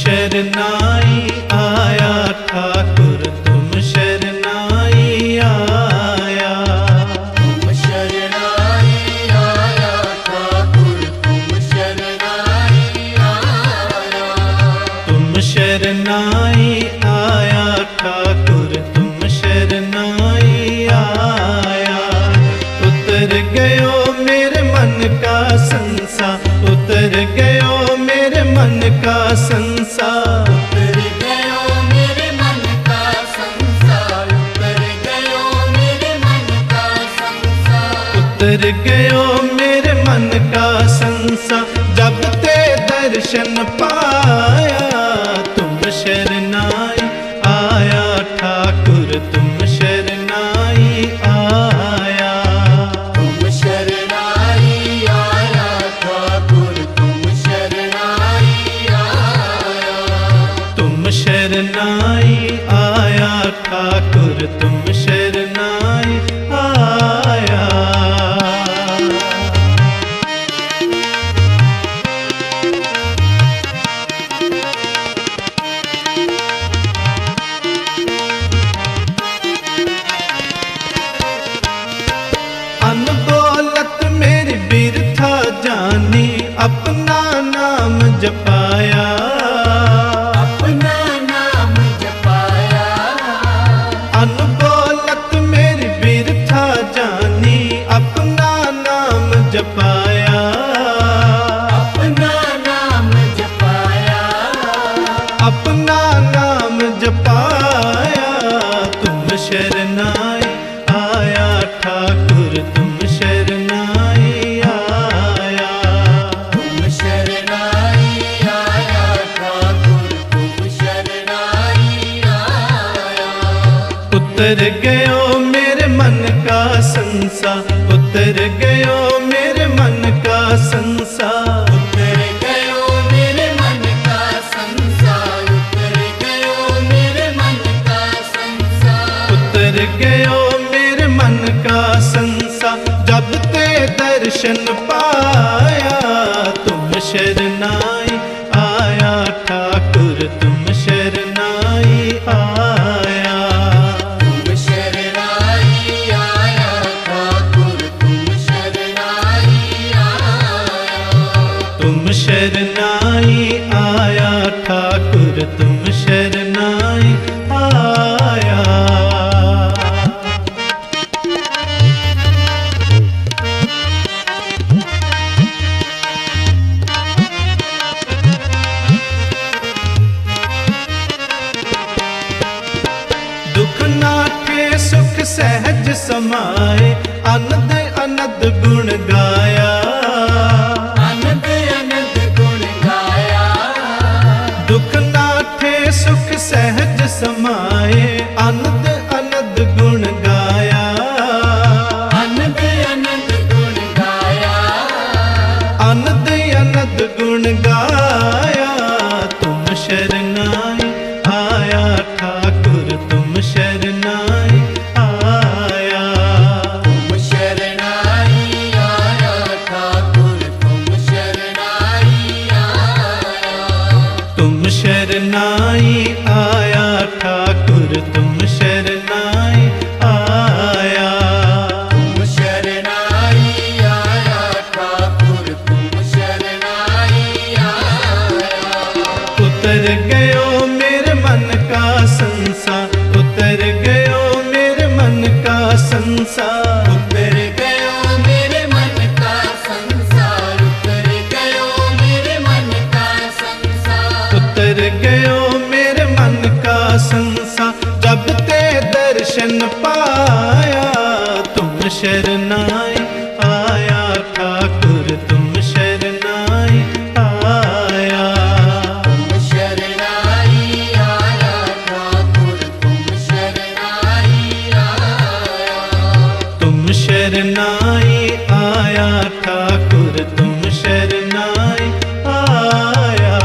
शरनाई आया ठाकुर तुम शरनाई आया। तुम शरनाई आया ठाकुर तुम शरनाई आया। तुम शरनाई आया ठाकुर तुम शरनाई आया। उतर गयो मेरे मन का संसार, उतर गयो मेरे मन का संसार, उतर गयो मेरे मन का संसार। उतर गयो मेरे मन का संसार। उतर गयो मेरे मन का संसार। जब ते दर्शन पाया तुम शरनाई आया ठाकुर तुम शरनाई आया। तुम शरनाई आया ठाकुर तुम शरनाई आया। तुम शरनाई आया ठाकुर तुम शरनाई आया। अनदौलत मेरी बिरथा जानी, अपना नाम जपाया, अपना नाम जपाया। अनदौलत मेरी बिरथा जानी, अपना नाम जपाया, अपना नाम जपाया। अपना नाम जपाया। तुम शरनाई आया ठाकुर तुम शरनाई आया। तुम शरनाई आया ठाकुर तुम शरनाई आया। उतर गयो मेरे मन का संसार, उतर गयो मेरे मन का संसार, उतर गयो मेरे मन का संसार। उतर गयो मेरे मन का संसार। उतर गयो मेरे मन का संसार। जब ते दर्शन पाया तुम शरनाई आया ठाकुर तुम शरनाई आया। तुम शरनाई आया ठाकुर तुम शरनाई आया। तुम शरनाई आया ठाकुर तुम शरनाई आया। दुख नाटे सुख सहज समाए, अनद अनद गुण गाया, अनंत अनंत गुण गाया। दुख नाटे सुख सहज समाए, अनद अनंद गुण गाया, अनंत अनंत गुण गाया। अनद अनंद गुण गाया। तुम शरनाई आया ठाकुर तुम शरनाई आया। तुम शरनाई आया ठाकुर तुम शरनाई आया। तुम शरनाई आया ठाकुर तुम शरनाई आया। तुम शरनाई आया ठाकुर तुम शरनाई आया। उतर गयो मेरे मन का संसार, उतर गयो मेरे मन का संसार, उतर गयो मेरे मन का संसार। उतर गयो मेरे मन का संसार। उतर गयो मेरे मन का संसार। जब ते दर्शन पाया तुम शरनाई आया ठाकुर तुम शरनाई आया। तुम शरनाई आया ठाकुर तुम शरनाई आया। तुम शरनाई आया ठाकुर तुम शरनाई आया।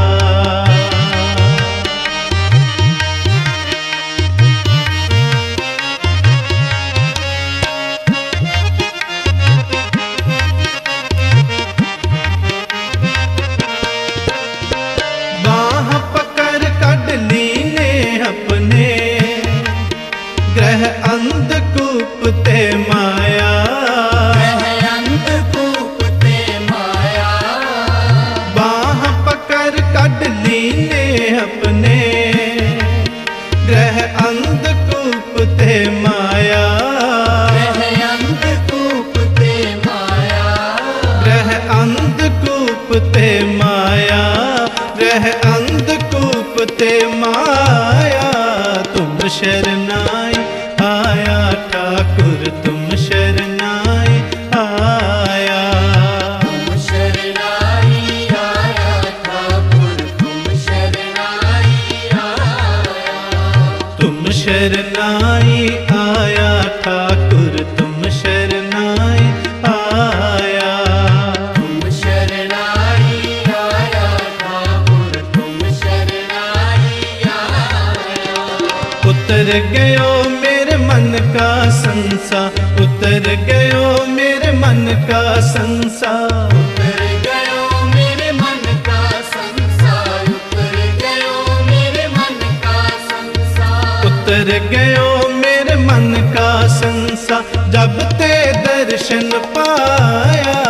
अंधकूप ते माया, तुम शरनाई आया ठाकुर, तुम शरनाई आया। तुम शरनाई आया ठाकुर, तुम शरनाई आया। तुम शरनाई आया ठाकुर, तुम शरनाई आया। तुम शरनाई आया ठाकुर, तुम शरनाई आया। उतर गयो मेरे मन का संसार, उतर गयो मेरे मन का संसार। उतर गयो मेरे मन का संसार, उतर गयो मेरे मन का संसार। उतर गयो मेरे मन का संसार, जब ते दर्शन पाया,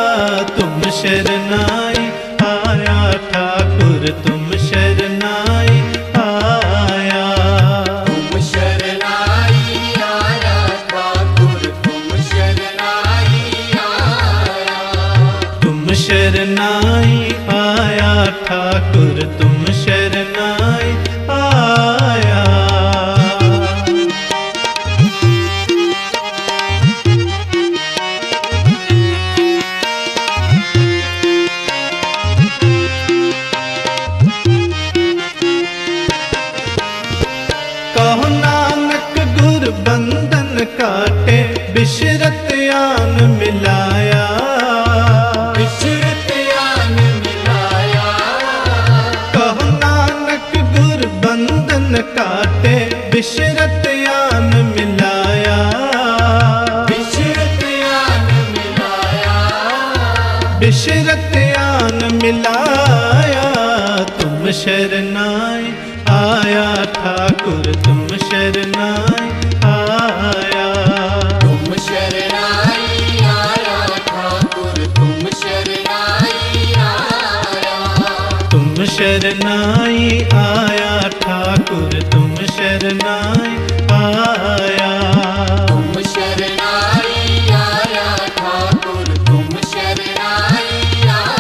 तुम शरनाई आया ठाकुर, तुम शरनाई आया। तुम शरनाई आया ठाकुर, तुम शरनाई आया। तुम शरनाई आया ठाकुर, तुम शरनाई आया। कहो नानक गुर बंधन काटे, बिशरत आन मिलाया। बिशरत आन मिलाया। कहो नानक गुर बंधन काटे, बिशरत आन मिलाया। बिशरत आन मिलाया। बिशरत आन मिलाया, तुम शरनाई आया ठाकुर, तुम शरनाई आया। तुम शरनाई आया ठाकुर, तुम शरनाई आया। तुम शरनाई आया ठाकुर, तुम शरनाई आया। तुम शरनाई आया ठाकुर, तुम शरनाई आया।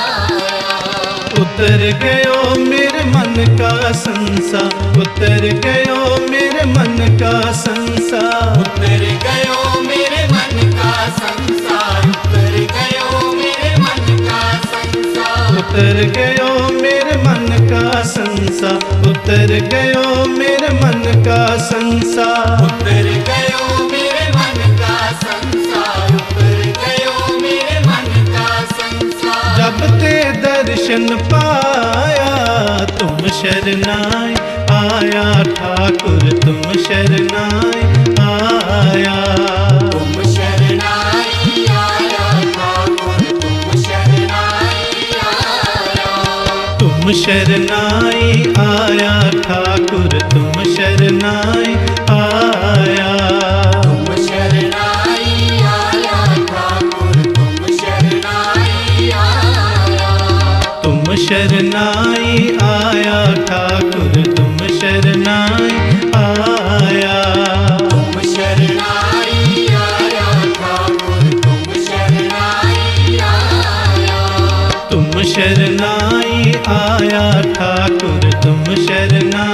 उतर गयो मेरे मन का संसार, उतर गयो मेरे मन का संसार। उतर गयो मेरे मन का संसार, उतर गयो मेरे मन का संसार। उतर गयो मेरे मन का संसार, उतर गयो मेरे मन का संसार। उतर गयो मेरे मन का संसार, उतर गयो मेरे मन का संसार। जब ते दर्शन पाया, तुम शरनाई आया ठाकुर, तुम शरनाई आया। तुम शरनाई आया ठाकुर, तुम शरनाई आया। तुम शरनाई आया ठाकुर, तुम शरनाई आया। तुम शरनाई आया ठाकुर, तुम शरनाई आया। तुम शरनाई आया ठाकुर, तुम शरनाई आया। तुम शरनाई आया ठाकुर, तुम शरनाई आया। तुम शरनाई आया ठाकुर, तुम शरनाई